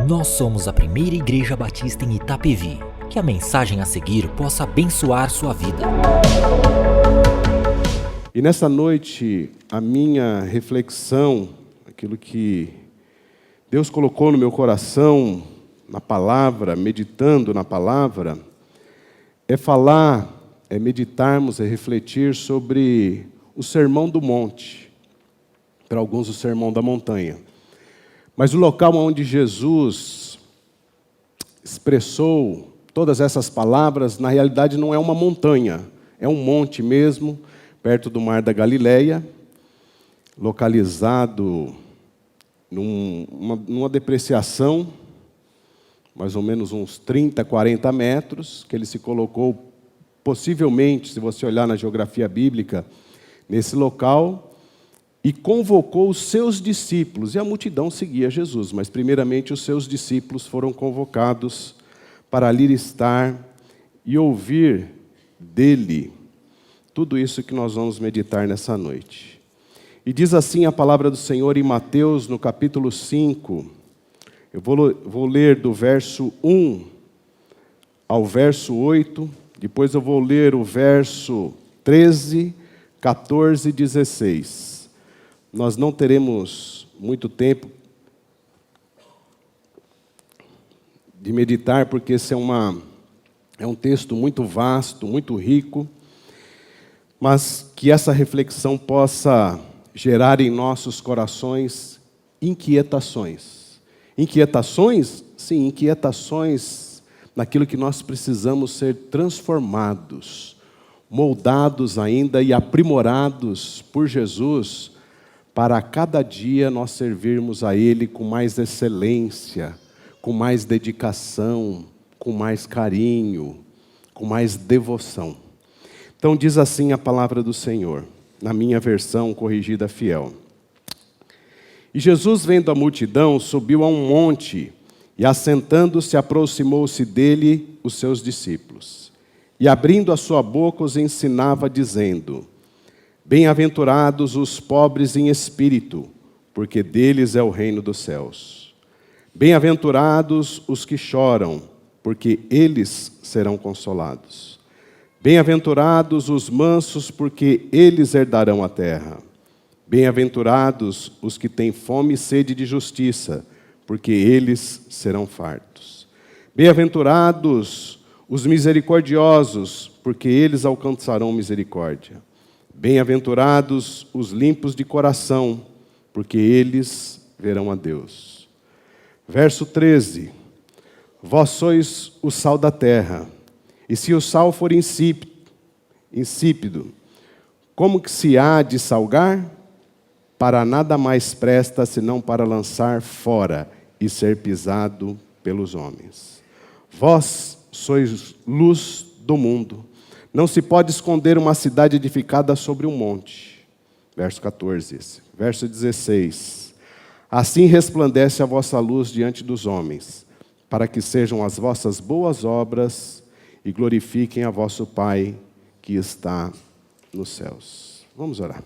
Nós somos a primeira igreja batista em Itapevi. Que a mensagem a seguir possa abençoar sua vida. E nessa noite, a minha reflexão, aquilo que Deus colocou no meu coração, na palavra, meditando na palavra, é meditarmos, é refletir sobre o Sermão do Monte, para alguns o Sermão da Montanha. Mas o local onde Jesus expressou todas essas palavras, na realidade não é uma montanha, é um monte mesmo, perto do Mar da Galileia, localizado numa depreciação, mais ou menos uns 30, 40 metros, que ele se colocou, possivelmente, se você olhar na geografia bíblica, nesse local, e convocou os seus discípulos, e a multidão seguia Jesus, mas primeiramente os seus discípulos foram convocados para ali estar e ouvir dele tudo isso que nós vamos meditar nessa noite. E diz assim a palavra do Senhor em Mateus, no capítulo 5, eu vou ler do verso 1 ao verso 8, depois eu vou ler o verso 13, 14 e 16. Nós não teremos muito tempo de meditar, porque esse é um texto muito vasto, muito rico, mas que essa reflexão possa gerar em nossos corações inquietações. Inquietações? Sim, inquietações naquilo que nós precisamos ser transformados, moldados ainda e aprimorados por Jesus, para cada dia nós servirmos a Ele com mais excelência, com mais dedicação, com mais carinho, com mais devoção. Então diz assim a palavra do Senhor, na minha versão corrigida fiel. E Jesus, vendo a multidão, subiu a um monte, e assentando-se, aproximou-se dele os seus discípulos. E abrindo a sua boca, os ensinava, dizendo: Bem-aventurados os pobres em espírito, porque deles é o reino dos céus. Bem-aventurados os que choram, porque eles serão consolados. Bem-aventurados os mansos, porque eles herdarão a terra. Bem-aventurados os que têm fome e sede de justiça, porque eles serão fartos. Bem-aventurados os misericordiosos, porque eles alcançarão misericórdia. Bem-aventurados os limpos de coração, porque eles verão a Deus. Verso 13. Vós sois o sal da terra, e se o sal for insípido, como que se há de salgar? Para nada mais presta, senão para lançar fora e ser pisado pelos homens. Vós sois luz do mundo. Não se pode esconder uma cidade edificada sobre um monte. Verso 14. Verso 16. Assim resplandece a vossa luz diante dos homens, para que sejam as vossas boas obras e glorifiquem a vosso Pai que está nos céus. Vamos orar.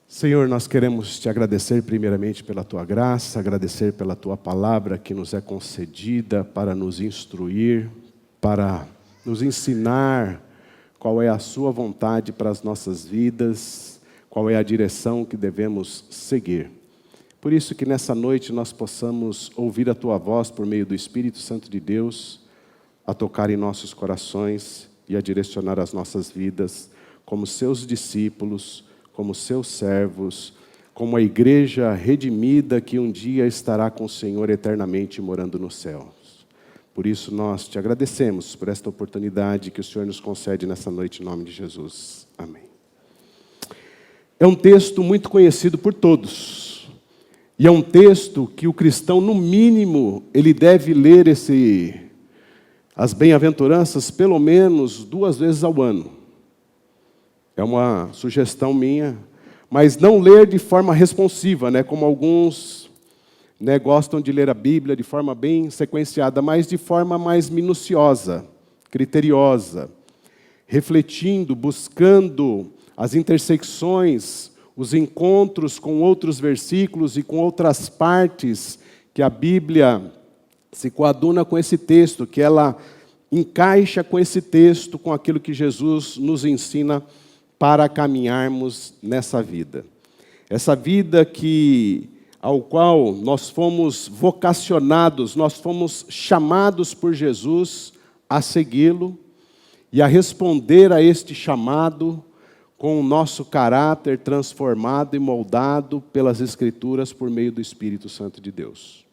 Senhor, nós queremos te agradecer primeiramente pela tua graça, agradecer pela tua palavra que nos é concedida para nos instruir, para nos ensinar qual é a sua vontade para as nossas vidas, qual é a direção que devemos seguir. Por isso que nessa noite nós possamos ouvir a tua voz por meio do Espírito Santo de Deus, a tocar em nossos corações e a direcionar as nossas vidas como seus discípulos, como seus servos, como a igreja redimida que um dia estará com o Senhor eternamente morando nos céus. Por isso nós te agradecemos por esta oportunidade que o Senhor nos concede nessa noite, em nome de Jesus. Amém. É um texto muito conhecido por todos. E é um texto que o cristão, no mínimo, ele deve ler as bem-aventuranças pelo menos 2 vezes ao ano. É uma sugestão minha, mas não ler de forma responsiva, como alguns gostam de ler a Bíblia de forma bem sequenciada, mas de forma mais minuciosa, criteriosa, refletindo, buscando as intersecções, os encontros com outros versículos e com outras partes que a Bíblia se coaduna com esse texto, que ela encaixa com esse texto, com aquilo que Jesus nos ensina para caminharmos nessa vida. Essa vida ao qual nós fomos vocacionados, nós fomos chamados por Jesus a segui-lo e a responder a este chamado com o nosso caráter transformado e moldado pelas Escrituras por meio do Espírito Santo de Deus.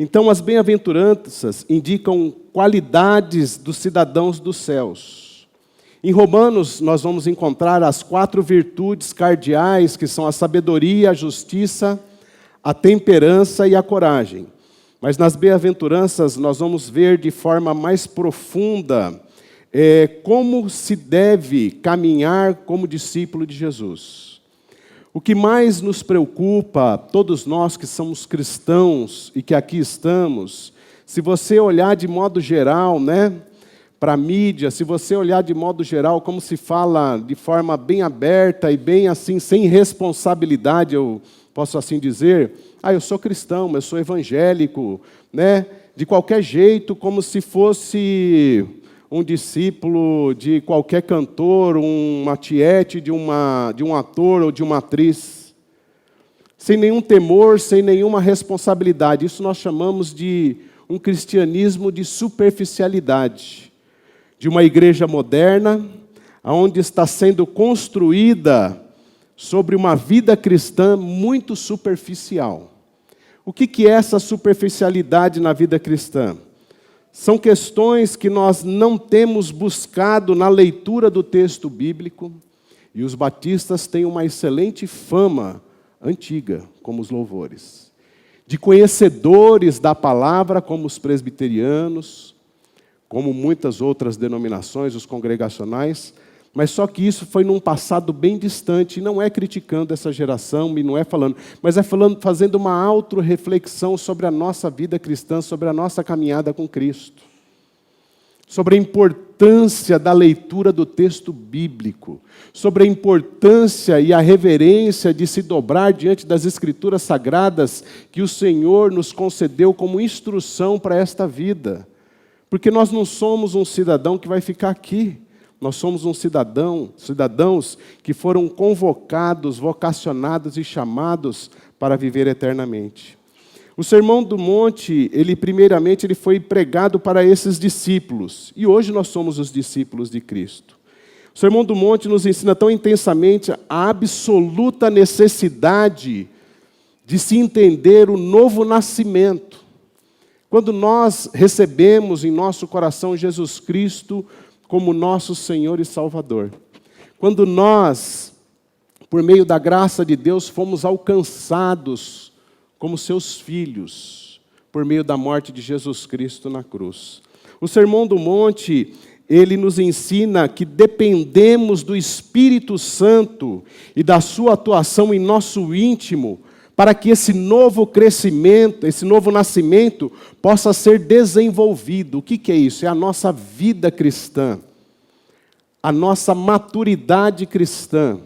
Então, as bem-aventuranças indicam qualidades dos cidadãos dos céus. Em Romanos, nós vamos encontrar as 4 virtudes cardeais, que são a sabedoria, a justiça, a temperança e a coragem. Mas nas bem-aventuranças, nós vamos ver de forma mais profunda como se deve caminhar como discípulo de Jesus. O que mais nos preocupa, todos nós que somos cristãos e que aqui estamos, se você olhar de modo geral, para a mídia, se você olhar de modo geral, como se fala de forma bem aberta e bem assim, sem responsabilidade, eu posso assim dizer, eu sou cristão, eu sou evangélico, de qualquer jeito, como se fosse um discípulo de qualquer cantor, uma tiete de um ator ou de uma atriz, sem nenhum temor, sem nenhuma responsabilidade. Isso nós chamamos de um cristianismo de superficialidade, de uma igreja moderna, onde está sendo construída sobre uma vida cristã muito superficial. O que é essa superficialidade na vida cristã? São questões que nós não temos buscado na leitura do texto bíblico, e os batistas têm uma excelente fama antiga, como os louvores, de conhecedores da palavra, como os presbiterianos, como muitas outras denominações, os congregacionais, mas só que isso foi num passado bem distante, e não é criticando essa geração, e não é falando, mas é fazendo uma autorreflexão sobre a nossa vida cristã, sobre a nossa caminhada com Cristo, sobre a importância da leitura do texto bíblico, sobre a importância e a reverência de se dobrar diante das Escrituras Sagradas que o Senhor nos concedeu como instrução para esta vida, porque nós não somos um cidadão que vai ficar aqui. Nós somos cidadãos que foram convocados, vocacionados e chamados para viver eternamente. O Sermão do Monte, primeiramente, ele foi pregado para esses discípulos. E hoje nós somos os discípulos de Cristo. O Sermão do Monte nos ensina tão intensamente a absoluta necessidade de se entender o novo nascimento. Quando nós recebemos em nosso coração Jesus Cristo como nosso Senhor e Salvador. Quando nós, por meio da graça de Deus, fomos alcançados como seus filhos, por meio da morte de Jesus Cristo na cruz. O Sermão do Monte, ele nos ensina que dependemos do Espírito Santo e da sua atuação em nosso íntimo, para que esse novo crescimento, esse novo nascimento, possa ser desenvolvido. O que é isso? É a nossa vida cristã, a nossa maturidade cristã.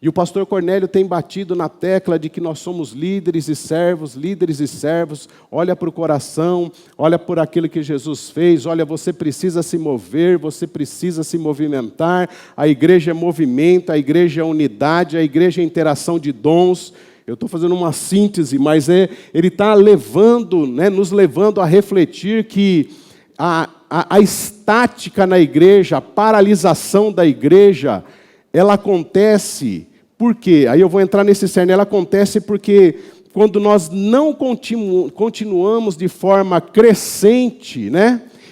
E o pastor Cornélio tem batido na tecla de que nós somos líderes e servos, olha para o coração, olha por aquilo que Jesus fez, olha, você precisa se mover, você precisa se movimentar, a igreja é movimento, a igreja é unidade, a igreja é interação de dons. Eu estou fazendo uma síntese, mas ele está nos levando a refletir que a estática na igreja, a paralisação da igreja, ela acontece, por quê? Aí eu vou entrar nesse cerne, ela acontece porque quando nós não continuamos de forma crescente,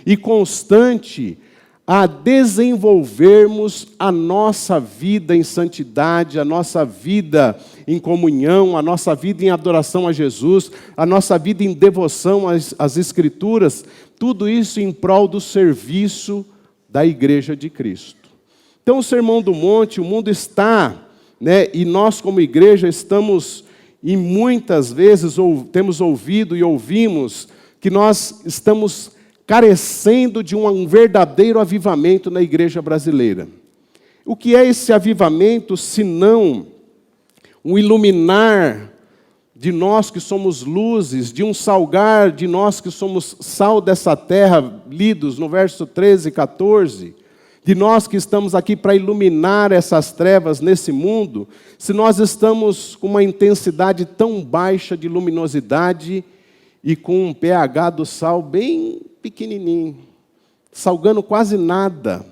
e constante, a desenvolvermos a nossa vida em santidade, a nossa vida em comunhão, a nossa vida em adoração a Jesus, a nossa vida em devoção às Escrituras, tudo isso em prol do serviço da Igreja de Cristo. Então, o Sermão do Monte, o mundo está, e nós como igreja estamos, e muitas vezes temos ouvido e ouvimos, que nós estamos carecendo de um verdadeiro avivamento na igreja brasileira. O que é esse avivamento, senão um iluminar de nós que somos luzes, de um salgar de nós que somos sal dessa terra, lidos no verso 13 e 14, de nós que estamos aqui para iluminar essas trevas nesse mundo, se nós estamos com uma intensidade tão baixa de luminosidade e com um pH do sal bem pequenininho, salgando quase nada,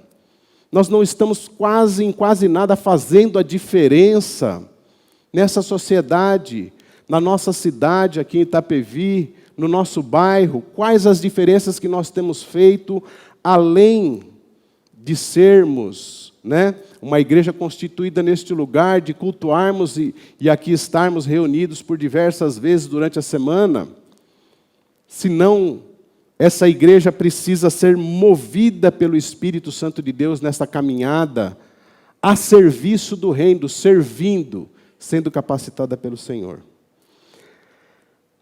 nós não estamos em quase nada fazendo a diferença nessa sociedade, na nossa cidade, aqui em Itapevi, no nosso bairro. Quais as diferenças que nós temos feito, além de sermos, uma igreja constituída neste lugar, de cultuarmos e aqui estarmos reunidos por diversas vezes durante a semana? Senão, essa igreja precisa ser movida pelo Espírito Santo de Deus nessa caminhada a serviço do reino, servindo, sendo capacitada pelo Senhor.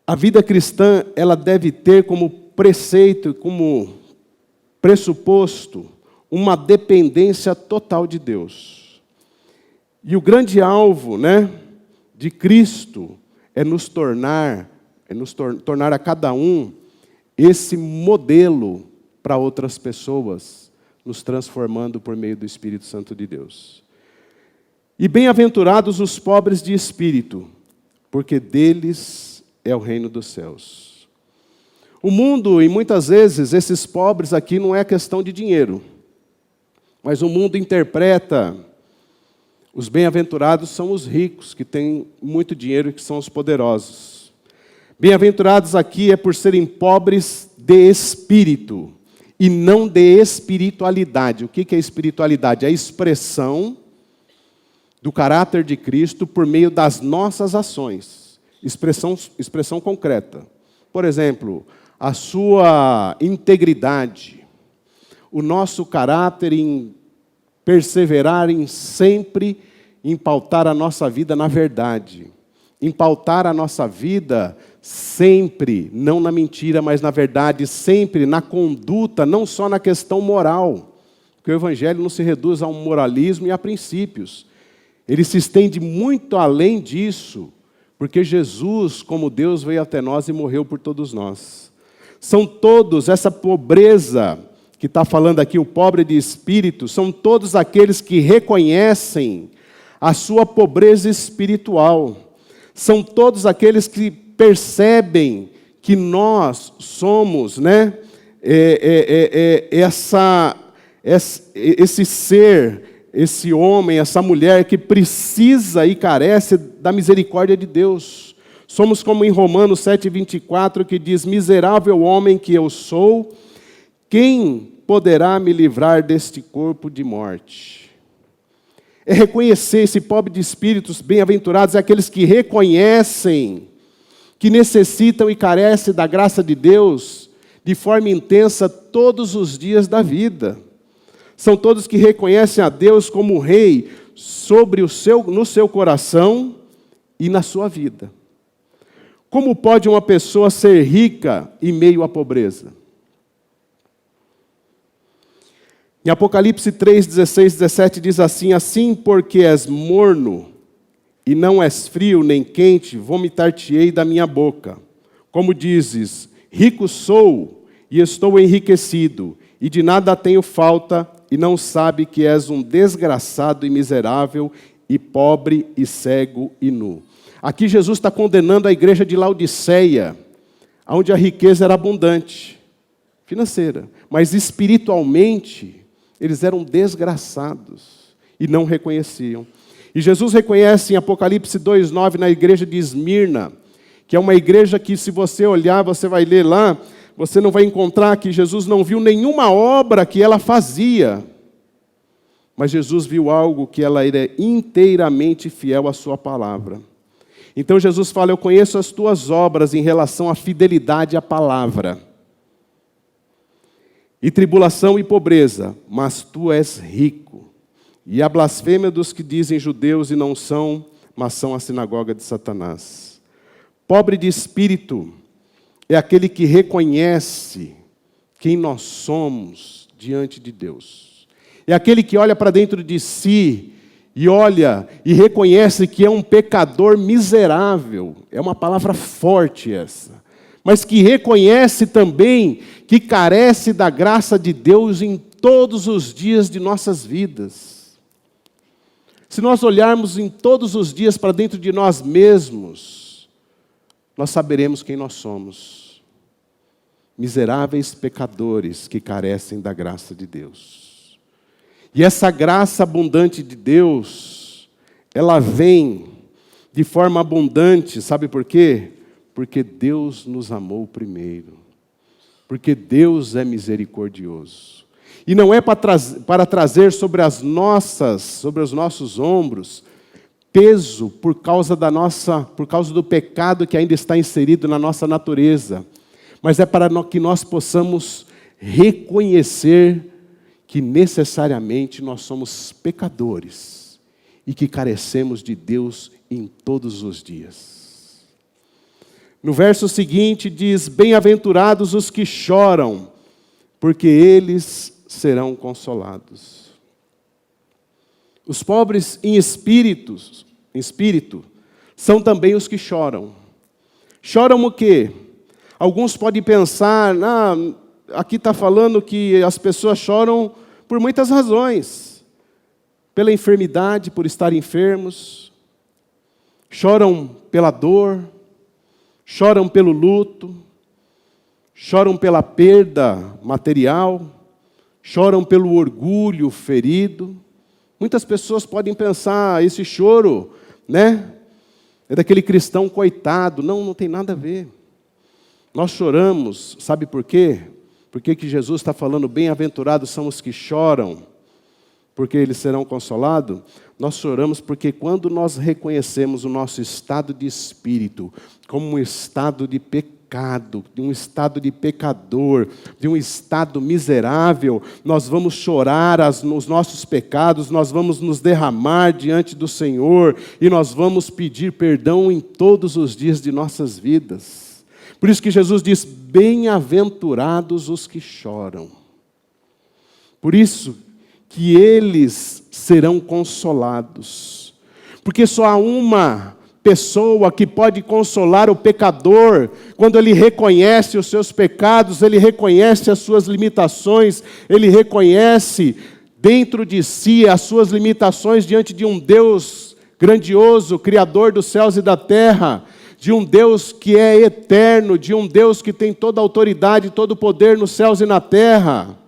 A vida cristã, ela deve ter como preceito, como pressuposto, uma dependência total de Deus. E o grande alvo, de Cristo é nos tornar a cada um esse modelo para outras pessoas, nos transformando por meio do Espírito Santo de Deus. E bem-aventurados os pobres de espírito, porque deles é o reino dos céus. O mundo, e muitas vezes, esses pobres aqui não é questão de dinheiro, mas o mundo interpreta, os bem-aventurados são os ricos, que têm muito dinheiro e que são os poderosos. Bem-aventurados aqui é por serem pobres de espírito, e não de espiritualidade. O que é espiritualidade? É a expressão do caráter de Cristo por meio das nossas ações. Expressão concreta. Por exemplo, a sua integridade, o nosso caráter em perseverar em sempre em pautar a nossa vida na verdade. Em pautar a nossa vida sempre, não na mentira, mas na verdade, sempre na conduta, não só na questão moral. Porque o Evangelho não se reduz a um moralismo e a princípios. Ele se estende muito além disso, porque Jesus, como Deus, veio até nós e morreu por todos nós. São todos, essa pobreza que está falando aqui, o pobre de espírito, são todos aqueles que reconhecem a sua pobreza espiritual. São todos aqueles que percebem que nós somos, esse ser, esse homem, essa mulher que precisa e carece da misericórdia de Deus. Somos como em Romanos 7:24, que diz: miserável homem que eu sou, quem poderá me livrar deste corpo de morte? É reconhecer esse pobre de espíritos, bem-aventurados, é aqueles que reconhecem que necessitam e carecem da graça de Deus de forma intensa todos os dias da vida. São todos que reconhecem a Deus como Rei no seu coração e na sua vida. Como pode uma pessoa ser rica em meio à pobreza? Em Apocalipse 3, 16, 17 diz assim: assim porque és morno e não és frio nem quente, vomitar-te-ei da minha boca. Como dizes, rico sou e estou enriquecido, e de nada tenho falta, e não sabe que és um desgraçado e miserável, e pobre, e cego, e nu. Aqui Jesus está condenando a igreja de Laodiceia, onde a riqueza era abundante, financeira, mas espiritualmente eles eram desgraçados e não reconheciam. E Jesus reconhece em Apocalipse 2:9 na igreja de Esmirna, que é uma igreja que, se você olhar, você vai ler lá, você não vai encontrar que Jesus não viu nenhuma obra que ela fazia, mas Jesus viu algo que ela era inteiramente fiel à sua palavra. Então Jesus fala: eu conheço as tuas obras em relação à fidelidade à palavra, e tribulação e pobreza, mas tu és rico. E a blasfêmia dos que dizem judeus e não são, mas são a sinagoga de Satanás. Pobre de espírito é aquele que reconhece quem nós somos diante de Deus. É aquele que olha para dentro de si e olha e reconhece que é um pecador miserável, é uma palavra forte essa, mas que reconhece também que carece da graça de Deus em todos os dias de nossas vidas. Se nós olharmos em todos os dias para dentro de nós mesmos, nós saberemos quem nós somos. Miseráveis pecadores que carecem da graça de Deus. E essa graça abundante de Deus, ela vem de forma abundante, sabe por quê? Porque Deus nos amou primeiro. Porque Deus é misericordioso. E não é para trazer sobre os nossos ombros, peso por causa do pecado que ainda está inserido na nossa natureza. Mas é para que nós possamos reconhecer que necessariamente nós somos pecadores e que carecemos de Deus em todos os dias. No verso seguinte diz: bem-aventurados os que choram, porque eles serão consolados. Os pobres em espírito são também os que choram. Choram o quê? Alguns podem pensar, aqui está falando que as pessoas choram por muitas razões. Pela enfermidade, por estar enfermos. Choram pela dor. Choram pelo luto. Choram pela perda material. Choram pelo orgulho ferido. Muitas pessoas podem pensar, esse choro, é daquele cristão coitado. Não tem nada a ver. Nós choramos, sabe por quê? Por que Jesus está falando, bem-aventurados são os que choram, porque eles serão consolados? Nós choramos porque quando nós reconhecemos o nosso estado de espírito como um estado de pecado, de um estado de pecador, de um estado miserável, nós vamos chorar os nossos pecados, nós vamos nos derramar diante do Senhor e nós vamos pedir perdão em todos os dias de nossas vidas. Por isso que Jesus diz, bem-aventurados os que choram. Por isso que eles serão consolados. Porque só há uma pessoa que pode consolar o pecador quando ele reconhece os seus pecados, ele reconhece as suas limitações, ele reconhece dentro de si as suas limitações diante de um Deus grandioso, Criador dos céus e da terra, de um Deus que é eterno, de um Deus que tem toda a autoridade, todo o poder nos céus e na terra.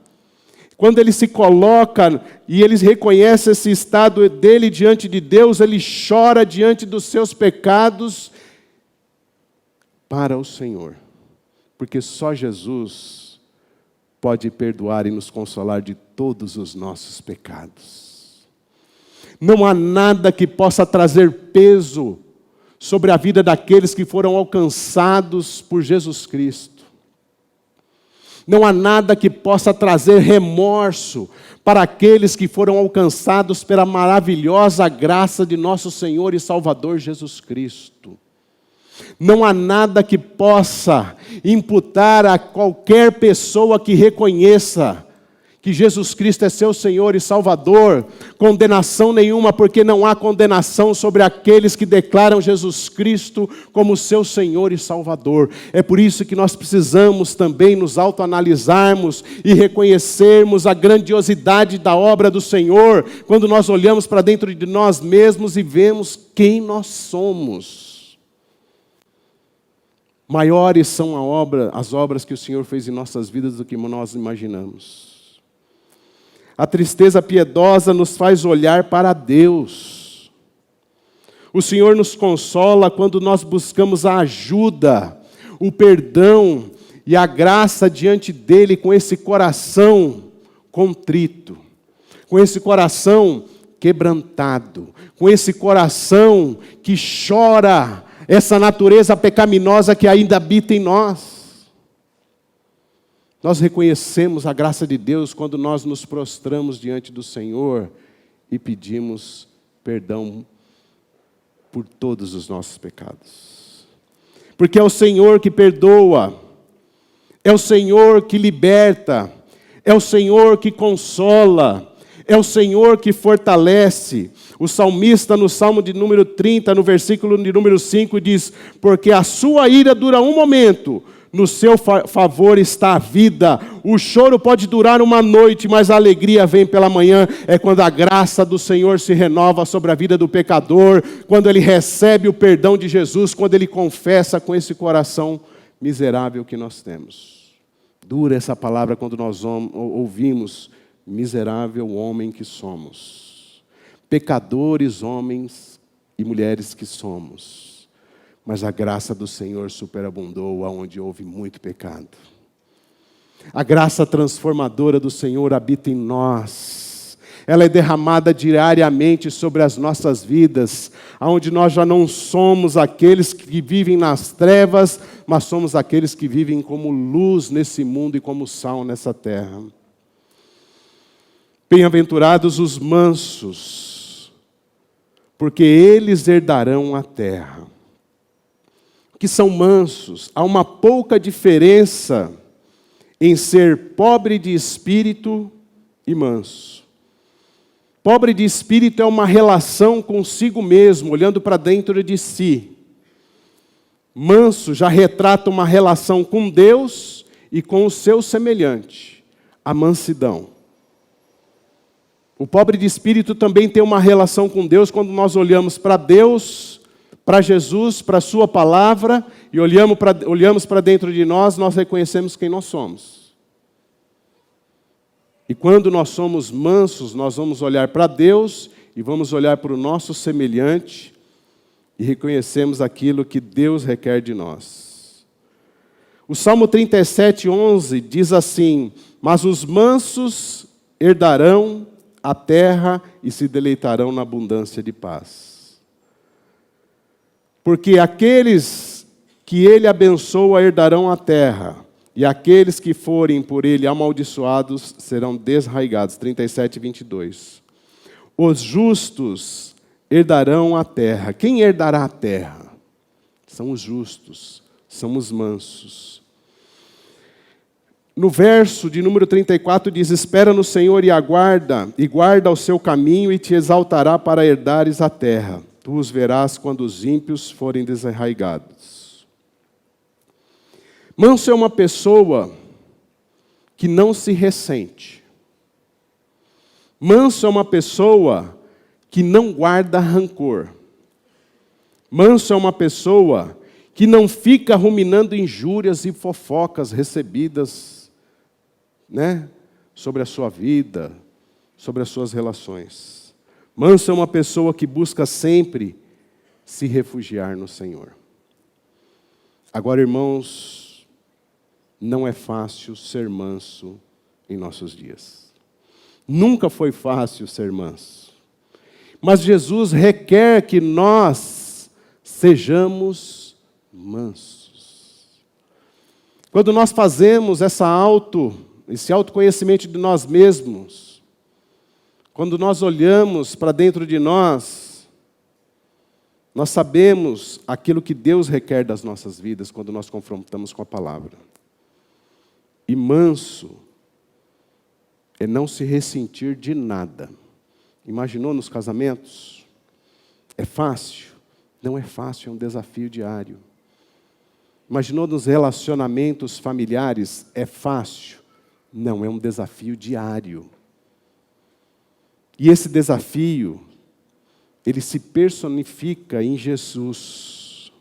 Quando ele se coloca e ele reconhece esse estado dele diante de Deus, ele chora diante dos seus pecados para o Senhor. Porque só Jesus pode perdoar e nos consolar de todos os nossos pecados. Não há nada que possa trazer peso sobre a vida daqueles que foram alcançados por Jesus Cristo. Não há nada que possa trazer remorso para aqueles que foram alcançados pela maravilhosa graça de nosso Senhor e Salvador Jesus Cristo. Não há nada que possa imputar a qualquer pessoa que reconheça que Jesus Cristo é seu Senhor e Salvador, condenação nenhuma, porque não há condenação sobre aqueles que declaram Jesus Cristo como seu Senhor e Salvador. É por isso que nós precisamos também nos autoanalisarmos e reconhecermos a grandiosidade da obra do Senhor, quando nós olhamos para dentro de nós mesmos e vemos quem nós somos. Maiores são as obras que o Senhor fez em nossas vidas do que nós imaginamos. A tristeza piedosa nos faz olhar para Deus. O Senhor nos consola quando nós buscamos a ajuda, o perdão e a graça diante dEle com esse coração contrito, com esse coração quebrantado, com esse coração que chora essa natureza pecaminosa que ainda habita em nós. Nós reconhecemos a graça de Deus quando nós nos prostramos diante do Senhor e pedimos perdão por todos os nossos pecados. Porque é o Senhor que perdoa, é o Senhor que liberta, é o Senhor que consola, É o Senhor que fortalece. O salmista, no Salmo de número 30, no versículo de número 5, diz: porque a sua ira dura um momento, no seu favor está a vida. O choro pode durar uma noite, mas a alegria vem pela manhã. É quando a graça do Senhor se renova sobre a vida do pecador, quando ele recebe o perdão de Jesus, quando ele confessa com esse coração miserável que nós temos. Dura essa palavra quando nós ouvimos: miserável homem que somos, pecadores, homens e mulheres que somos, mas a graça do Senhor superabundou aonde houve muito pecado. A graça transformadora do Senhor habita em nós, ela é derramada diariamente sobre as nossas vidas, aonde nós já não somos aqueles que vivem nas trevas, mas somos aqueles que vivem como luz nesse mundo e como sal nessa terra. Bem-aventurados os mansos, porque eles herdarão a terra. Que são mansos, há uma pouca diferença em ser pobre de espírito e manso. Pobre de espírito é uma relação consigo mesmo, olhando para dentro de si. Manso já retrata uma relação com Deus e com o seu semelhante, a mansidão. O pobre de espírito também tem uma relação com Deus quando nós olhamos para Deus, para Jesus, para a sua palavra, e olhamos para dentro de nós, nós reconhecemos quem nós somos. E quando nós somos mansos, nós vamos olhar para Deus e vamos olhar para o nosso semelhante e reconhecemos aquilo que Deus requer de nós. O Salmo 37:11 diz assim: mas os mansos herdarão a terra e se deleitarão na abundância de paz. Porque aqueles que ele abençoa herdarão a terra, e aqueles que forem por ele amaldiçoados serão desraigados. 37:22. Os justos herdarão a terra. Quem herdará a terra? São os justos, são os mansos. No verso de número 34 diz: espera no Senhor e guarda o seu caminho, e te exaltará para herdares a terra. Tu os verás quando os ímpios forem desarraigados. Manso é uma pessoa que não se ressente. Manso é uma pessoa que não guarda rancor. Manso é uma pessoa que não fica ruminando injúrias e fofocas recebidas, sobre a sua vida, sobre as suas relações. Manso é uma pessoa que busca sempre se refugiar no Senhor. Agora, irmãos, não é fácil ser manso em nossos dias. Nunca foi fácil ser manso. Mas Jesus requer que nós sejamos mansos. Quando nós fazemos esse autoconhecimento de nós mesmos, quando nós olhamos para dentro de nós, nós sabemos aquilo que Deus requer das nossas vidas quando nós confrontamos com a palavra. E manso é não se ressentir de nada. Imaginou nos casamentos? É fácil? Não é fácil, é um desafio diário. Imaginou nos relacionamentos familiares? É fácil? Não, é um desafio diário. E esse desafio, ele se personifica em Jesus.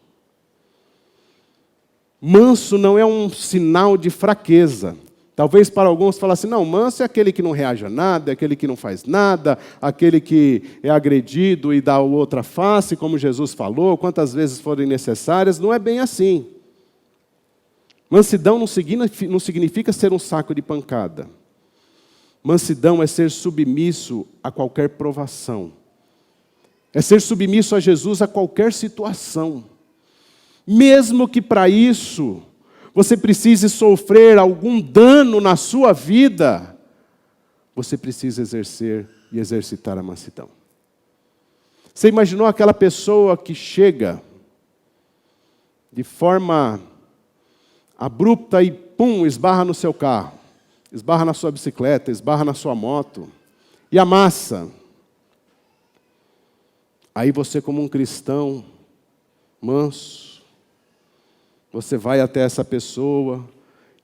Manso não é um sinal de fraqueza. Talvez para alguns falem assim: não, manso é aquele que não reage a nada, é aquele que não faz nada, aquele que é agredido e dá a outra face, como Jesus falou, quantas vezes forem necessárias. Não é bem assim. Mansidão não significa ser um saco de pancada. Mansidão é ser submisso a qualquer provação. É ser submisso a Jesus a qualquer situação. Mesmo que para isso você precise sofrer algum dano na sua vida, você precisa exercer e exercitar a mansidão. Você imaginou aquela pessoa que chega de forma abrupta e, esbarra no seu carro, esbarra na sua bicicleta, esbarra na sua moto, E a massa? Aí você, como um cristão manso, você vai até essa pessoa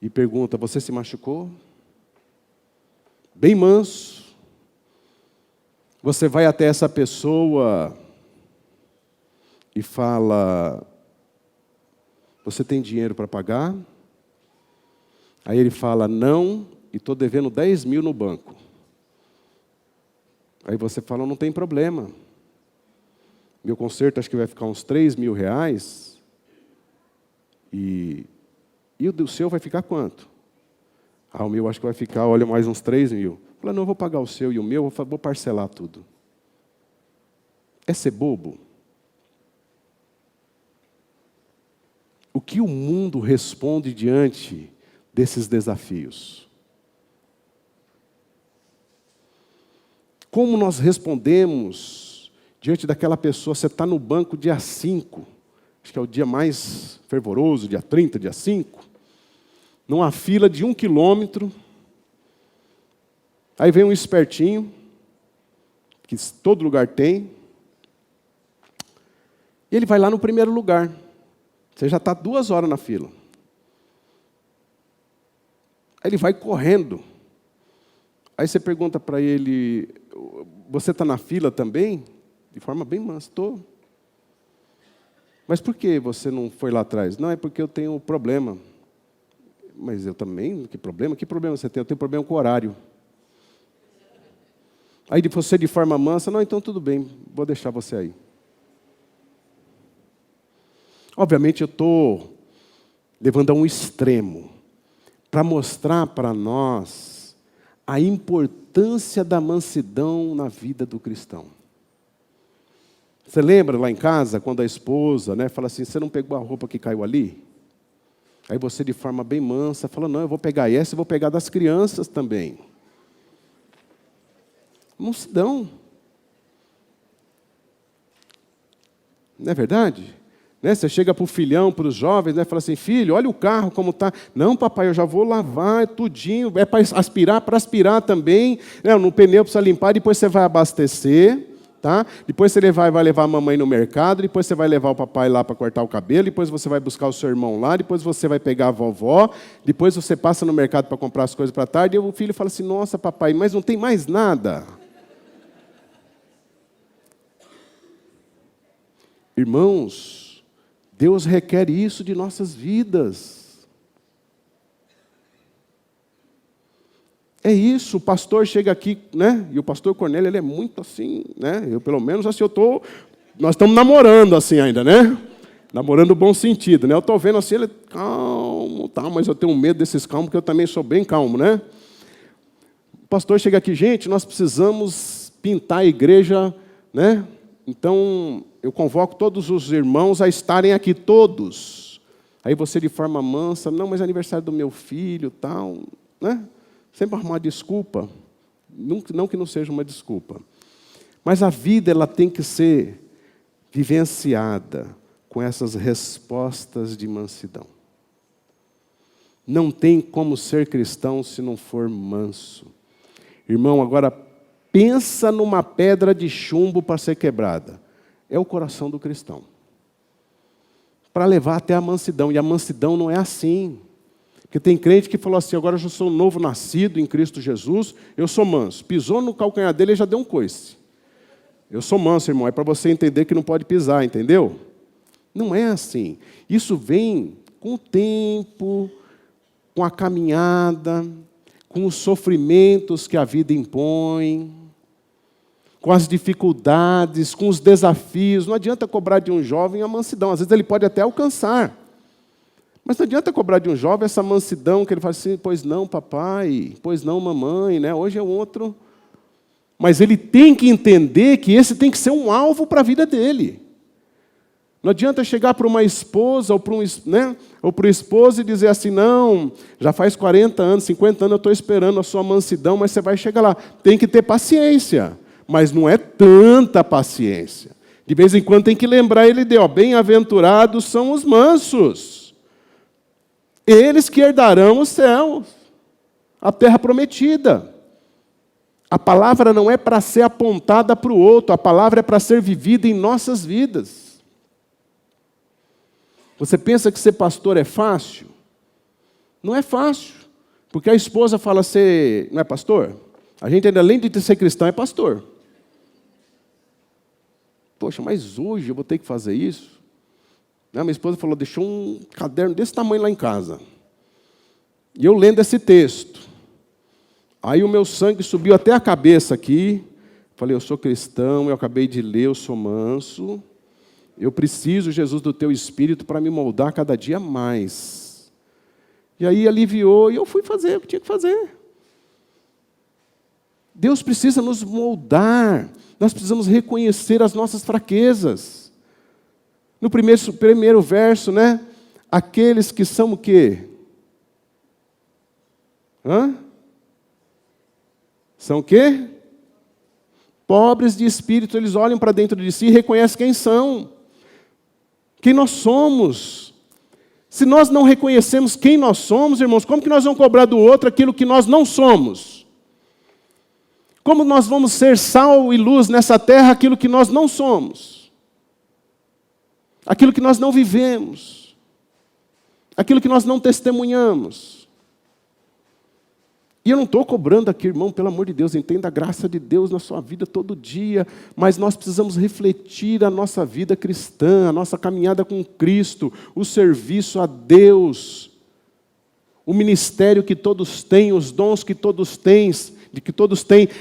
e pergunta: você se machucou? Bem manso. Você vai até essa pessoa e fala: você tem dinheiro para pagar? Aí ele fala: não, e estou devendo 10 mil no banco. Aí você fala: não tem problema. Meu conserto acho que vai ficar uns 3 mil reais. E o do seu vai ficar quanto? O meu acho que vai ficar, olha, mais uns 3 mil. Fala: não, eu vou pagar o seu e o meu, vou parcelar tudo. É ser bobo? O que o mundo responde diante desses desafios? Como nós respondemos diante daquela pessoa? Você está no banco dia 5, acho que é o dia mais fervoroso, dia 30, dia 5, numa fila de 1 quilômetro. Aí vem um espertinho, que todo lugar tem, e ele vai lá no primeiro lugar. Você já está 2 horas na fila. Aí ele vai correndo. Aí você pergunta para ele: você está na fila também? De forma bem mansa: estou. Mas por que você não foi lá atrás? Não, é porque eu tenho um problema. Mas eu também? Que problema? Que problema você tem? Eu tenho problema com o horário. Aí você, de forma mansa: não, então tudo bem, vou deixar você aí. Obviamente eu estou levando a um extremo para mostrar para nós a importância da mansidão na vida do cristão. Você lembra lá em casa, quando a esposa fala assim: você não pegou a roupa que caiu ali? Aí você, de forma bem mansa, fala: não, eu vou pegar essa e vou pegar das crianças também. Mansidão. Não é verdade? Você chega para o filhão, para os jovens, fala assim: filho, olha o carro como está. Não, papai, eu já vou lavar tudinho. É para aspirar também. No pneu precisa limpar, depois você vai abastecer. Tá? Depois você vai levar a mamãe no mercado, depois você vai levar o papai lá para cortar o cabelo, depois você vai buscar o seu irmão lá, depois você vai pegar a vovó, depois você passa no mercado para comprar as coisas para tarde, e o filho fala assim: nossa, papai, mas não tem mais nada. Irmãos, Deus requer isso de nossas vidas. É isso, o pastor chega aqui, e o pastor Cornélio, ele é muito assim, eu pelo menos assim, nós estamos namorando assim ainda, namorando no bom sentido, eu estou vendo assim, ele calmo, tá, mas eu tenho medo desses calmos, porque eu também sou bem calmo, O pastor chega aqui: gente, nós precisamos pintar a igreja, então eu convoco todos os irmãos a estarem aqui, todos. Aí você, de forma mansa: não, mas é aniversário do meu filho, tal, Sempre arrumar uma desculpa. Não que não seja uma desculpa. Mas a vida, ela tem que ser vivenciada com essas respostas de mansidão. Não tem como ser cristão se não for manso. Irmão, agora pensa numa pedra de chumbo para ser quebrada. É o coração do cristão. Para levar até a mansidão. E a mansidão não é assim. Porque tem crente que falou assim: agora eu já sou novo nascido em Cristo Jesus, eu sou manso. Pisou no calcanhar dele e já deu um coice. Eu sou manso, irmão, é para você entender que não pode pisar, entendeu? Não é assim. Isso vem com o tempo, com a caminhada, com os sofrimentos que a vida impõe, com as dificuldades, com os desafios. Não adianta cobrar de um jovem a mansidão. Às vezes ele pode até alcançar. Mas não adianta cobrar de um jovem essa mansidão, que ele fala assim: pois não, papai, pois não, mamãe, hoje é outro. Mas ele tem que entender que esse tem que ser um alvo para a vida dele. Não adianta chegar para uma esposa ou para o esposo e dizer assim: não, já faz 40 anos, 50 anos eu estou esperando a sua mansidão, mas você vai chegar lá. Tem que ter paciência, mas não é tanta paciência. De vez em quando tem que lembrar ele de: bem-aventurados são os mansos. Eles que herdarão os céus, a terra prometida. A palavra não é para ser apontada para o outro, a palavra é para ser vivida em nossas vidas. Você pensa que ser pastor é fácil? Não é fácil, porque a esposa fala, você não é pastor? A gente ainda, além de ser cristão, é pastor. Poxa, mas hoje eu vou ter que fazer isso? Minha esposa falou, deixou um caderno desse tamanho lá em casa. E eu lendo esse texto. Aí o meu sangue subiu até a cabeça aqui. Falei, eu sou cristão, eu acabei de ler, eu sou manso. Eu preciso, Jesus, do teu Espírito para me moldar cada dia mais. E aí aliviou e eu fui fazer o que tinha que fazer. Deus precisa nos moldar. Nós precisamos reconhecer as nossas fraquezas. No primeiro verso, né? Aqueles que são o quê? São o quê? Pobres de espírito, eles olham para dentro de si e reconhecem quem são. Quem nós somos. Se nós não reconhecemos quem nós somos, irmãos, como que nós vamos cobrar do outro aquilo que nós não somos? Como nós vamos ser sal e luz nessa terra aquilo que nós não somos? Aquilo que nós não vivemos? Aquilo que nós não testemunhamos? E eu não estou cobrando aqui, irmão, pelo amor de Deus, entenda a graça de Deus na sua vida todo dia, mas nós precisamos refletir a nossa vida cristã, a nossa caminhada com Cristo, o serviço a Deus, o ministério que todos têm, os dons que todos têm,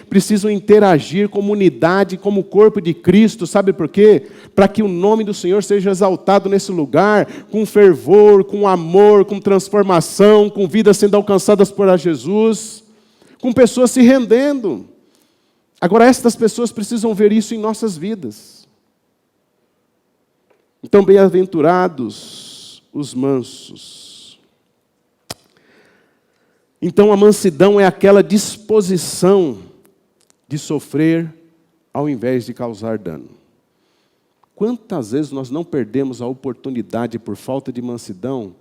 precisam interagir como unidade, como corpo de Cristo, sabe por quê? Para que o nome do Senhor seja exaltado nesse lugar, com fervor, com amor, com transformação, com vidas sendo alcançadas por Jesus, com pessoas se rendendo. Agora, estas pessoas precisam ver isso em nossas vidas. Então, bem-aventurados os mansos. Então, a mansidão é aquela disposição de sofrer ao invés de causar dano. Quantas vezes nós não perdemos a oportunidade, por falta de mansidão,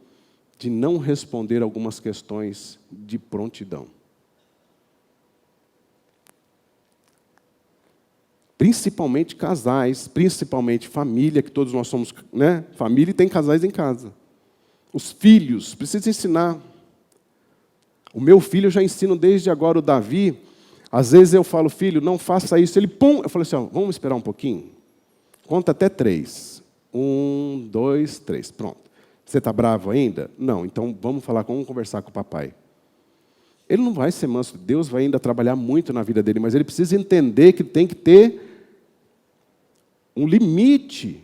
de não responder algumas questões de prontidão? Principalmente casais, principalmente família, que todos nós somos, né? Família e tem casais em casa. Os filhos, precisam ensinar. O meu filho eu já ensino desde agora, o Davi. Às vezes eu falo, filho, não faça isso. Ele, pum, eu falo assim, ó, vamos esperar um pouquinho? Conta até 3. 1, 2, 3, pronto. Você está bravo ainda? Não, então vamos conversar com o papai. Ele não vai ser manso, Deus vai ainda trabalhar muito na vida dele, mas ele precisa entender que tem que ter um limite.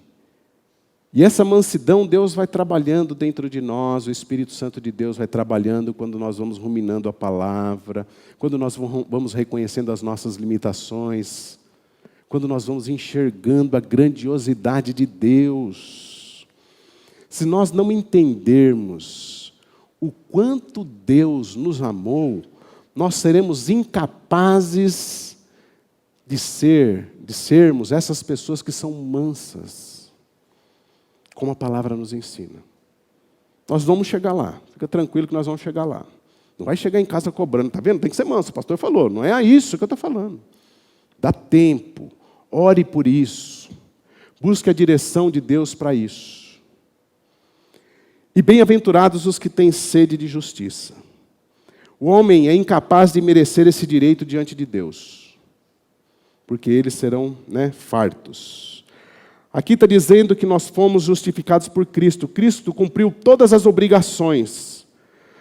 E essa mansidão, Deus vai trabalhando dentro de nós, o Espírito Santo de Deus vai trabalhando quando nós vamos ruminando a palavra, quando nós vamos reconhecendo as nossas limitações, quando nós vamos enxergando a grandiosidade de Deus. Se nós não entendermos o quanto Deus nos amou, nós seremos incapazes de sermos essas pessoas que são mansas, como a palavra nos ensina. Nós vamos chegar lá. Fica tranquilo que nós vamos chegar lá. Não vai chegar em casa cobrando. Está vendo? Tem que ser manso. O pastor falou. Não é isso que eu estou falando. Dá tempo. Ore por isso. Busque a direção de Deus para isso. E bem-aventurados os que têm sede de justiça. O homem é incapaz de merecer esse direito diante de Deus, porque eles serão, fartos. Aqui está dizendo que nós fomos justificados por Cristo. Cristo cumpriu todas as obrigações.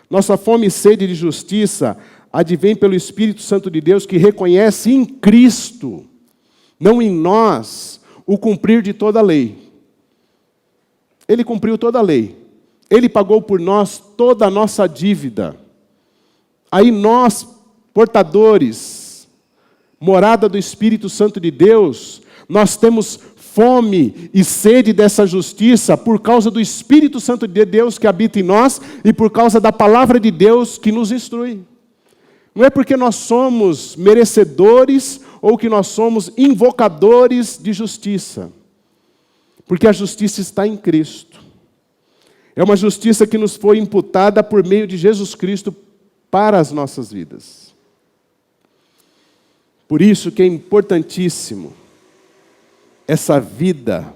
Nossa fome e sede de justiça advém pelo Espírito Santo de Deus, que reconhece em Cristo, não em nós, o cumprir de toda a lei. Ele cumpriu toda a lei. Ele pagou por nós toda a nossa dívida. Aí nós, portadores, morada do Espírito Santo de Deus, nós temos fome e sede dessa justiça por causa do Espírito Santo de Deus que habita em nós e por causa da palavra de Deus que nos instrui. Não é porque nós somos merecedores ou que nós somos invocadores de justiça, porque a justiça está em Cristo. É uma justiça que nos foi imputada por meio de Jesus Cristo para as nossas vidas. Por isso que é importantíssimo essa vida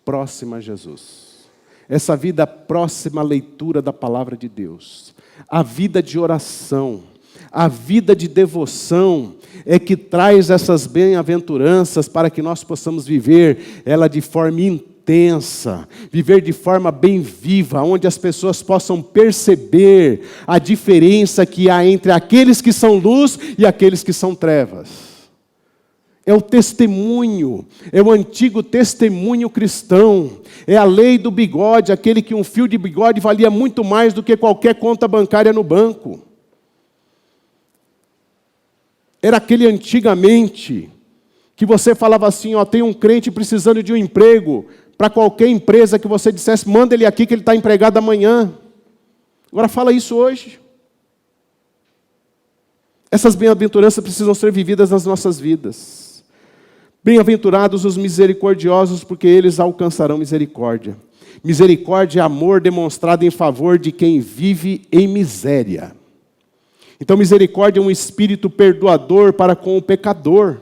próxima a Jesus. Essa vida próxima à leitura da palavra de Deus. A vida de oração. A vida de devoção é que traz essas bem-aventuranças para que nós possamos viver ela de forma intensa, viver de forma bem viva, onde as pessoas possam perceber a diferença que há entre aqueles que são luz e aqueles que são trevas. É o testemunho, é o antigo testemunho cristão, é a lei do bigode, aquele que um fio de bigode valia muito mais do que qualquer conta bancária no banco. Era aquele antigamente, que você falava assim, ó, tem um crente precisando de um emprego, para qualquer empresa que você dissesse, manda ele aqui que ele está empregado amanhã. Agora fala isso hoje. Essas bem-aventuranças precisam ser vividas nas nossas vidas. Bem-aventurados os misericordiosos, porque eles alcançarão misericórdia. Misericórdia é amor demonstrado em favor de quem vive em miséria. Então, misericórdia é um espírito perdoador para com o pecador.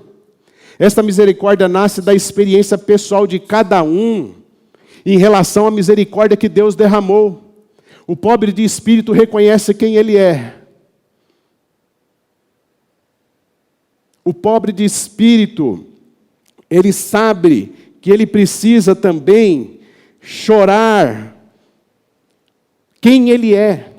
Esta misericórdia nasce da experiência pessoal de cada um em relação à misericórdia que Deus derramou. O pobre de espírito reconhece quem ele é. O pobre de espírito, ele sabe que ele precisa também chorar quem ele é.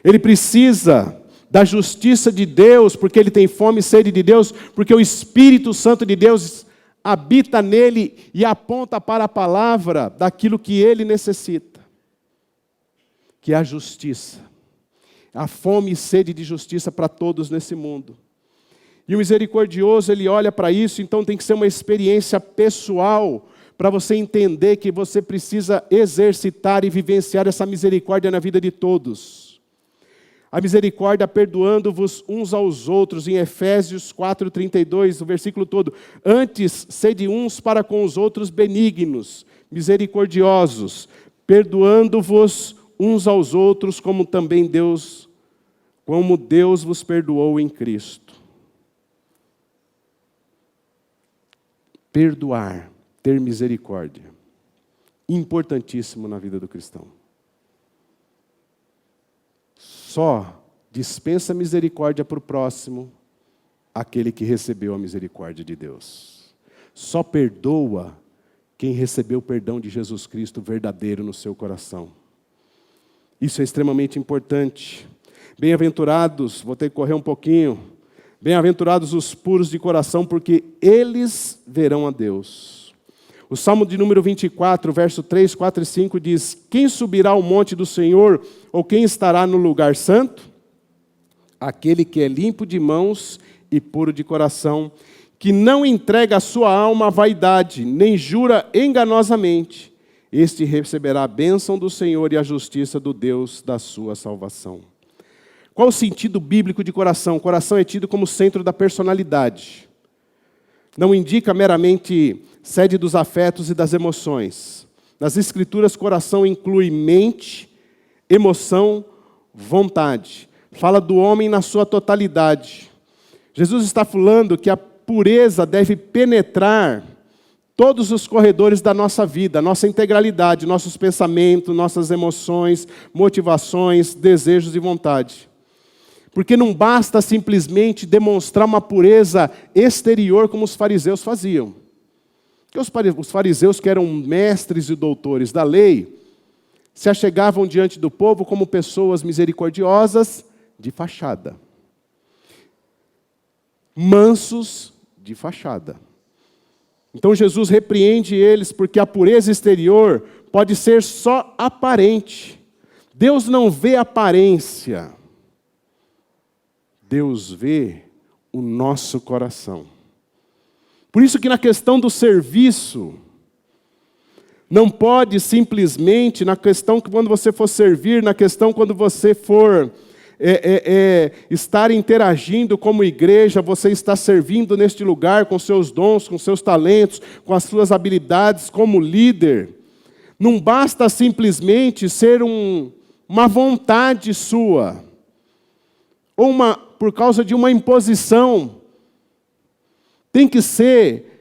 Ele precisa da justiça de Deus, porque ele tem fome e sede de Deus, porque o Espírito Santo de Deus habita nele e aponta para a palavra daquilo que ele necessita, que é a justiça. A fome e sede de justiça para todos nesse mundo. E o misericordioso, ele olha para isso, então tem que ser uma experiência pessoal, para você entender que você precisa exercitar e vivenciar essa misericórdia na vida de todos. A misericórdia perdoando-vos uns aos outros, em Efésios 4:32, o versículo todo. Antes, sede uns para com os outros benignos, misericordiosos, perdoando-vos uns aos outros, como Deus vos perdoou em Cristo. Perdoar, ter misericórdia, importantíssimo na vida do cristão. Só dispensa misericórdia para o próximo aquele que recebeu a misericórdia de Deus. Só perdoa quem recebeu o perdão de Jesus Cristo verdadeiro no seu coração. Isso é extremamente importante. Bem-aventurados, vou ter que correr um pouquinho. Bem-aventurados os puros de coração, porque eles verão a Deus. O Salmo de número 24, verso 3, 4 e 5 diz: quem subirá ao monte do Senhor, ou quem estará no lugar santo? Aquele que é limpo de mãos e puro de coração, que não entrega a sua alma à vaidade, nem jura enganosamente. Este receberá a bênção do Senhor e a justiça do Deus da sua salvação. Qual o sentido bíblico de coração? O coração é tido como centro da personalidade. Não indica meramente sede dos afetos e das emoções. Nas Escrituras, coração inclui mente, emoção, vontade. Fala do homem na sua totalidade. Jesus está falando que a pureza deve penetrar todos os corredores da nossa vida, nossa integralidade, nossos pensamentos, nossas emoções, motivações, desejos e vontade. Porque não basta simplesmente demonstrar uma pureza exterior como os fariseus faziam. Porque os fariseus, que eram mestres e doutores da lei, se achegavam diante do povo como pessoas misericordiosas de fachada. Mansos de fachada. Então Jesus repreende eles porque a pureza exterior pode ser só aparente. Deus não vê aparência. Deus vê o nosso coração. Por isso que na questão do serviço, não pode simplesmente, na questão que quando você for servir, na questão quando você for estar interagindo como igreja, você está servindo neste lugar com seus dons, com seus talentos, com as suas habilidades como líder. Não basta simplesmente ser uma vontade sua, ou por causa de uma imposição tem que ser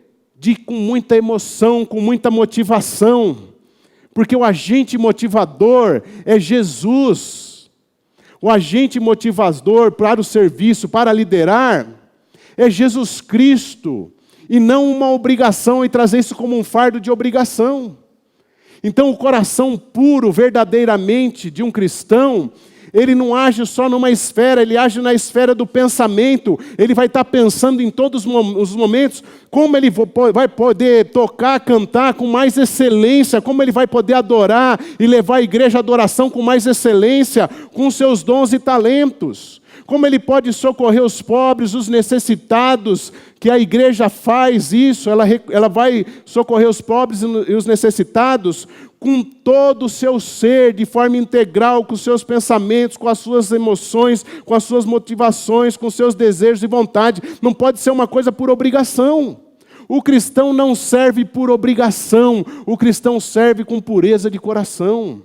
com muita emoção, com muita motivação, porque o agente motivador é Jesus. O agente motivador para o serviço, para liderar, é Jesus Cristo, e não uma obrigação, e trazer isso como um fardo de obrigação. Então, o coração puro, verdadeiramente, de um cristão, ele não age só numa esfera, ele age na esfera do pensamento. Ele vai estar pensando em todos os momentos, como ele vai poder tocar, cantar com mais excelência, como ele vai poder adorar e levar a igreja à adoração com mais excelência, com seus dons e talentos. Como ele pode socorrer os pobres, os necessitados, que a igreja faz isso, ela vai socorrer os pobres e os necessitados com todo o seu ser, de forma integral, com os seus pensamentos, com as suas emoções, com as suas motivações, com os seus desejos e vontade. Não pode ser uma coisa por obrigação. O cristão não serve por obrigação, o cristão serve com pureza de coração.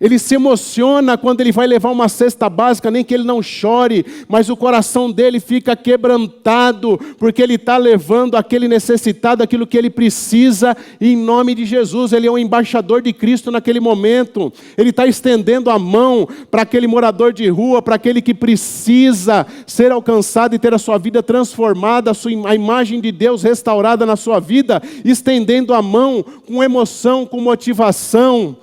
Ele se emociona quando ele vai levar uma cesta básica, nem que ele não chore, mas o coração dele fica quebrantado, porque ele está levando aquele necessitado aquilo que ele precisa, e em nome de Jesus, ele é um embaixador de Cristo naquele momento. Ele está estendendo a mão para aquele morador de rua, para aquele que precisa ser alcançado e ter a sua vida transformada, a imagem de Deus restaurada na sua vida, estendendo a mão com emoção, com motivação.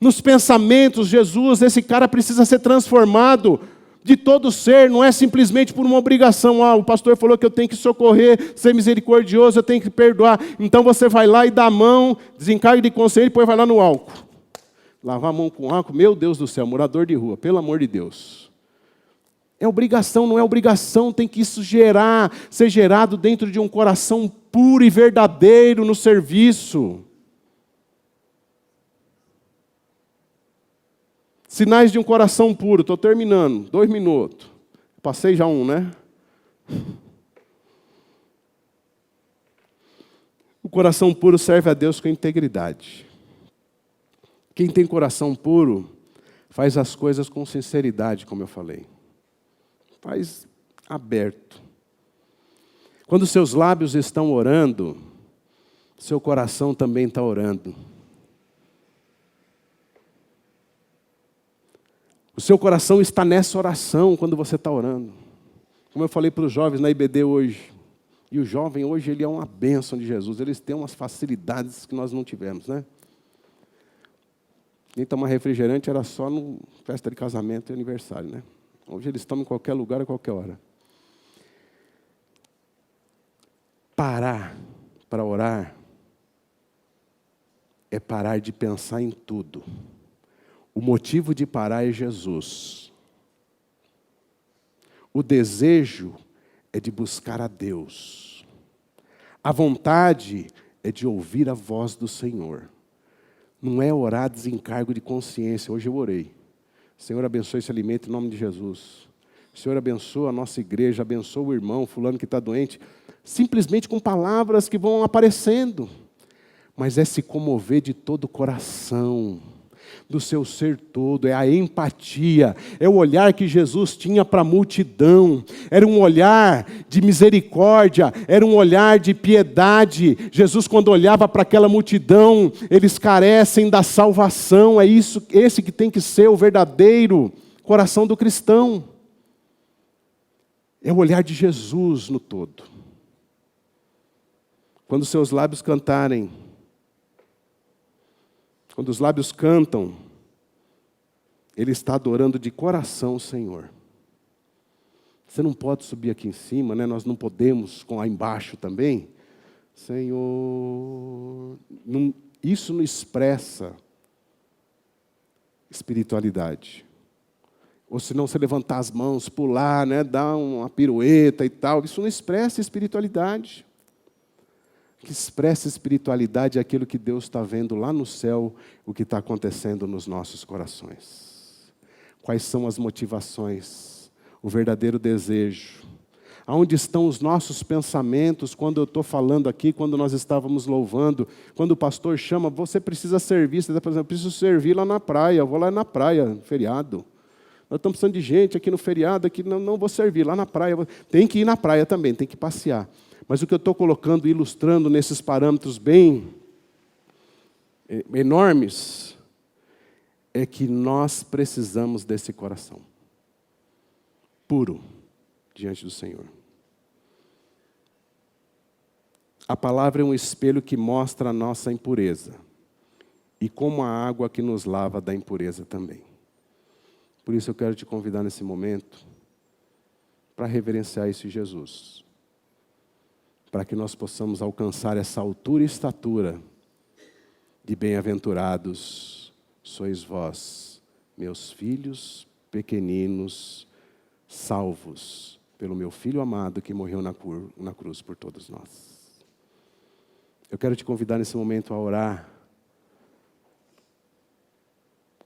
Nos pensamentos, Jesus, esse cara precisa ser transformado de todo ser, não é simplesmente por uma obrigação. O pastor falou que eu tenho que socorrer, ser misericordioso, eu tenho que perdoar. Então você vai lá e dá a mão, desencarga de consciência e depois vai lá no álcool. Lavar a mão com álcool, meu Deus do céu, morador de rua, pelo amor de Deus. É obrigação, não é obrigação, tem que isso ser gerado dentro de um coração puro e verdadeiro no serviço. Sinais de um coração puro. Estou terminando. 2 minutos. Passei já 1, né? O coração puro serve a Deus com integridade. Quem tem coração puro faz as coisas com sinceridade, como eu falei. Faz aberto. Quando seus lábios estão orando, seu coração também está orando. O seu coração está nessa oração quando você está orando. Como eu falei para os jovens na IBD hoje. E o jovem hoje, ele é uma bênção de Jesus. Eles têm umas facilidades que nós não tivemos, né? Nem tomar refrigerante era só no festa de casamento e aniversário, né? Hoje eles tomam em qualquer lugar, a qualquer hora. Parar para orar é parar de pensar em tudo. O motivo de parar é Jesus. O desejo é de buscar a Deus. A vontade é de ouvir a voz do Senhor. Não é orar desencargo de consciência. Hoje eu orei. Senhor, abençoe esse alimento em nome de Jesus. Senhor, abençoa a nossa igreja, abençoa o irmão fulano que está doente. Simplesmente com palavras que vão aparecendo. Mas é se comover de todo o coração, do seu ser todo, é a empatia, é o olhar que Jesus tinha para a multidão, era um olhar de misericórdia, era um olhar de piedade. Jesus, quando olhava para aquela multidão, eles carecem da salvação, é isso, esse que tem que ser o verdadeiro coração do cristão. É o olhar de Jesus no todo. Quando seus lábios cantarem, quando os lábios cantam, ele está adorando de coração o Senhor. Você não pode subir aqui em cima, né? Nós não podemos com lá embaixo também. Senhor, isso não expressa espiritualidade. Ou se não, você levantar as mãos, pular, né? Dar uma pirueta e tal. Isso não expressa espiritualidade. O que expressa espiritualidade é aquilo que Deus está vendo lá no céu, o que está acontecendo nos nossos corações. Quais são as motivações, o verdadeiro desejo. Aonde estão os nossos pensamentos quando eu estou falando aqui, quando nós estávamos louvando, quando o pastor chama, você precisa servir, você está pensando, eu preciso servir lá na praia, eu vou lá na praia, feriado. nós estamos precisando de gente aqui no feriado, aqui não vou servir, lá na praia. Tem que ir na praia também, tem que passear. Mas o que eu estou colocando, ilustrando nesses parâmetros bem enormes, é que nós precisamos desse coração puro diante do Senhor. A palavra é um espelho que mostra a nossa impureza, e como a água que nos lava da impureza também. Por isso eu quero te convidar nesse momento para reverenciar esse Jesus, para que nós possamos alcançar essa altura e estatura de bem-aventurados sois vós, meus filhos pequeninos, salvos pelo meu Filho amado que morreu na cruz por todos nós. Eu quero te convidar nesse momento a orar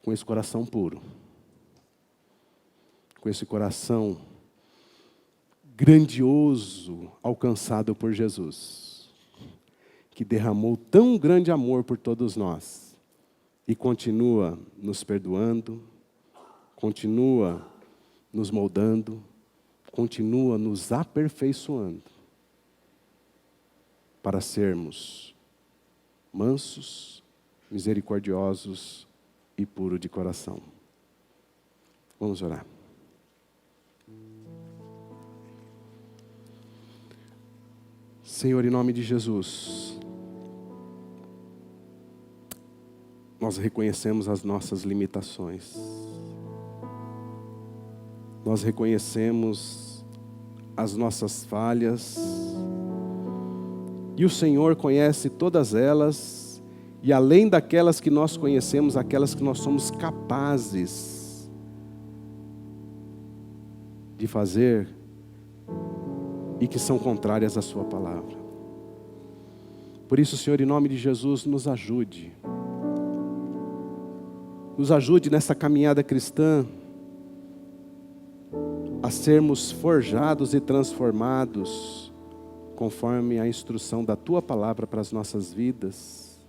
com esse coração puro, com esse coração grandioso alcançado por Jesus, que derramou tão grande amor por todos nós e continua nos perdoando, continua nos moldando, continua nos aperfeiçoando para sermos mansos, misericordiosos e puros de coração. Vamos orar. Senhor, em nome de Jesus, nós reconhecemos as nossas limitações. Nós reconhecemos as nossas falhas. E o Senhor conhece todas elas, e além daquelas que nós conhecemos, aquelas que nós somos capazes de fazer e que são contrárias à sua palavra. Por isso, Senhor, em nome de Jesus, nos ajude. Nos ajude nessa caminhada cristã a sermos forjados e transformados conforme a instrução da Tua palavra para as nossas vidas,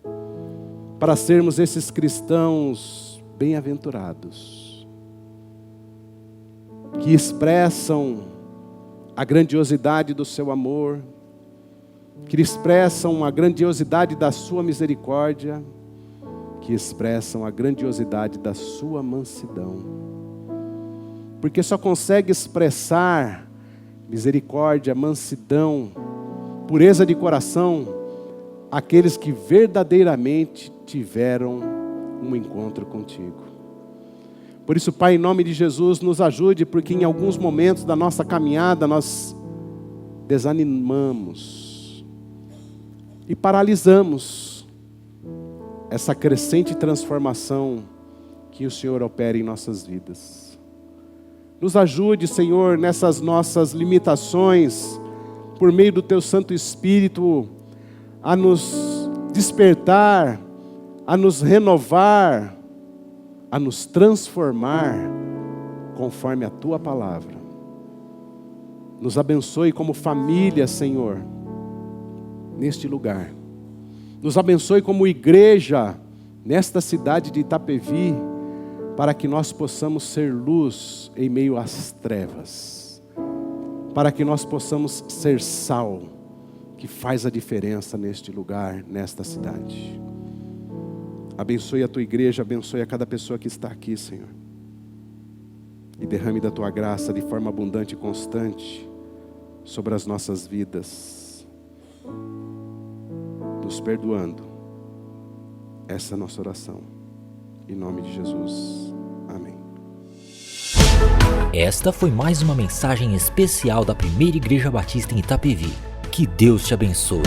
para sermos esses cristãos bem-aventurados, que expressam a grandiosidade do Seu amor, que expressam a grandiosidade da Sua misericórdia, que expressam a grandiosidade da Sua mansidão. Porque só consegue expressar misericórdia, mansidão, pureza de coração, aqueles que verdadeiramente tiveram um encontro contigo. Por isso, Pai, em nome de Jesus, nos ajude, porque em alguns momentos da nossa caminhada nós desanimamos e paralisamos essa crescente transformação que o Senhor opera em nossas vidas. Nos ajude, Senhor, nessas nossas limitações, por meio do Teu Santo Espírito, a nos despertar, a nos renovar, a nos transformar conforme a Tua palavra. Nos abençoe como família, Senhor, neste lugar. Nos abençoe como igreja nesta cidade de Itapevi, para que nós possamos ser luz em meio às trevas, para que nós possamos ser sal, que faz a diferença neste lugar, nesta cidade. Abençoe a Tua igreja, abençoe a cada pessoa que está aqui, Senhor, e derrame da Tua graça de forma abundante e constante sobre as nossas vidas, nos perdoando. Essa é a nossa oração, em nome de Jesus, amém. Esta foi mais uma mensagem especial da Primeira Igreja Batista em Itapevi. Que Deus te abençoe.